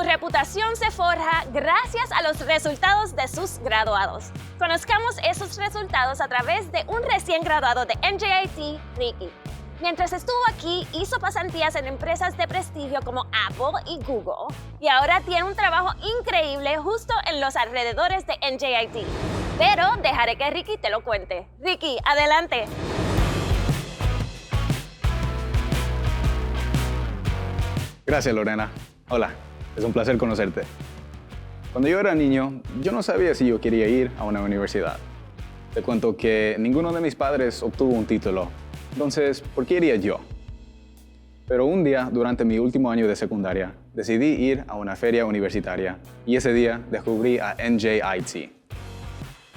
Su reputación se forja gracias a los resultados de sus graduados. Conozcamos esos resultados a través de un recién graduado de NJIT, Ricky. Mientras estuvo aquí, hizo pasantías en empresas de prestigio como Apple y Google, y ahora tiene un trabajo increíble justo en los alrededores de NJIT. Pero dejaré que Ricky te lo cuente. Ricky, adelante. Gracias, Lorena. Hola, es un placer conocerte. Cuando yo era niño, yo no sabía si yo quería ir a una universidad. Te cuento que ninguno de mis padres obtuvo un título. Entonces, ¿por qué iría yo? Pero un día, durante mi último año de secundaria, decidí ir a una feria universitaria y ese día descubrí a NJIT.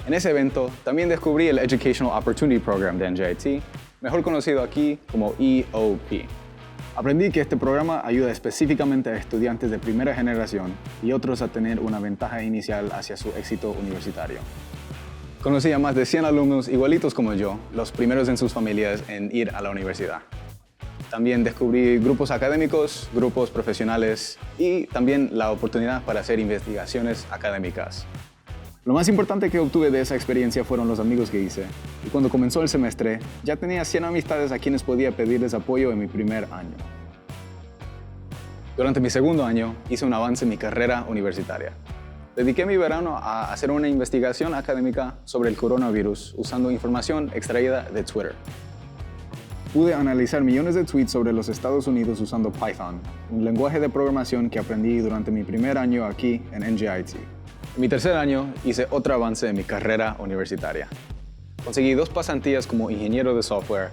En ese evento, también descubrí el Educational Opportunity Program de NJIT, mejor conocido aquí como EOP. Aprendí que este programa ayuda específicamente a estudiantes de primera generación y otros a tener una ventaja inicial hacia su éxito universitario. Conocí a más de 100 alumnos igualitos como yo, los primeros en sus familias en ir a la universidad. También descubrí grupos académicos, grupos profesionales y también la oportunidad para hacer investigaciones académicas. Lo más importante que obtuve de esa experiencia fueron los amigos que hice. Y cuando comenzó el semestre, ya tenía 100 amistades a quienes podía pedirles apoyo en mi primer año. Durante mi segundo año, hice un avance en mi carrera universitaria. Dediqué mi verano a hacer una investigación académica sobre el coronavirus usando información extraída de Twitter. Pude analizar millones de tweets sobre los Estados Unidos usando Python, un lenguaje de programación que aprendí durante mi primer año aquí en NJIT. En mi tercer año hice otro avance en mi carrera universitaria. Conseguí 2 pasantías como ingeniero de software,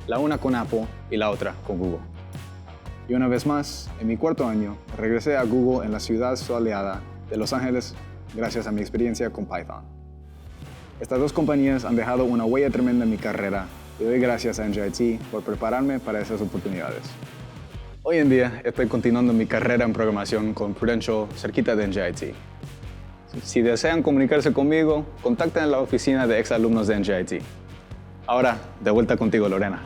la una con Apple y la otra con Google. Y una vez más, en mi cuarto año, regresé a Google en la ciudad soleada de Los Ángeles gracias a mi experiencia con Python. Estas 2 compañías han dejado una huella tremenda en mi carrera y doy gracias a NJIT por prepararme para esas oportunidades. Hoy en día estoy continuando mi carrera en programación con Prudential cerquita de NJIT. Si desean comunicarse conmigo, contacten a la oficina de exalumnos de NJIT. Ahora, de vuelta contigo, Lorena.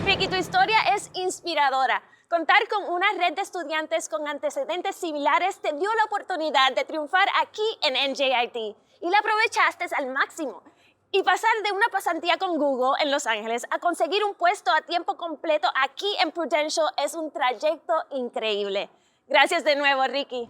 Ricky, tu historia es inspiradora. Contar con una red de estudiantes con antecedentes similares te dio la oportunidad de triunfar aquí en NJIT y la aprovechaste al máximo. Y pasar de una pasantía con Google en Los Ángeles a conseguir un puesto a tiempo completo aquí en Prudential es un trayecto increíble. Gracias de nuevo, Ricky.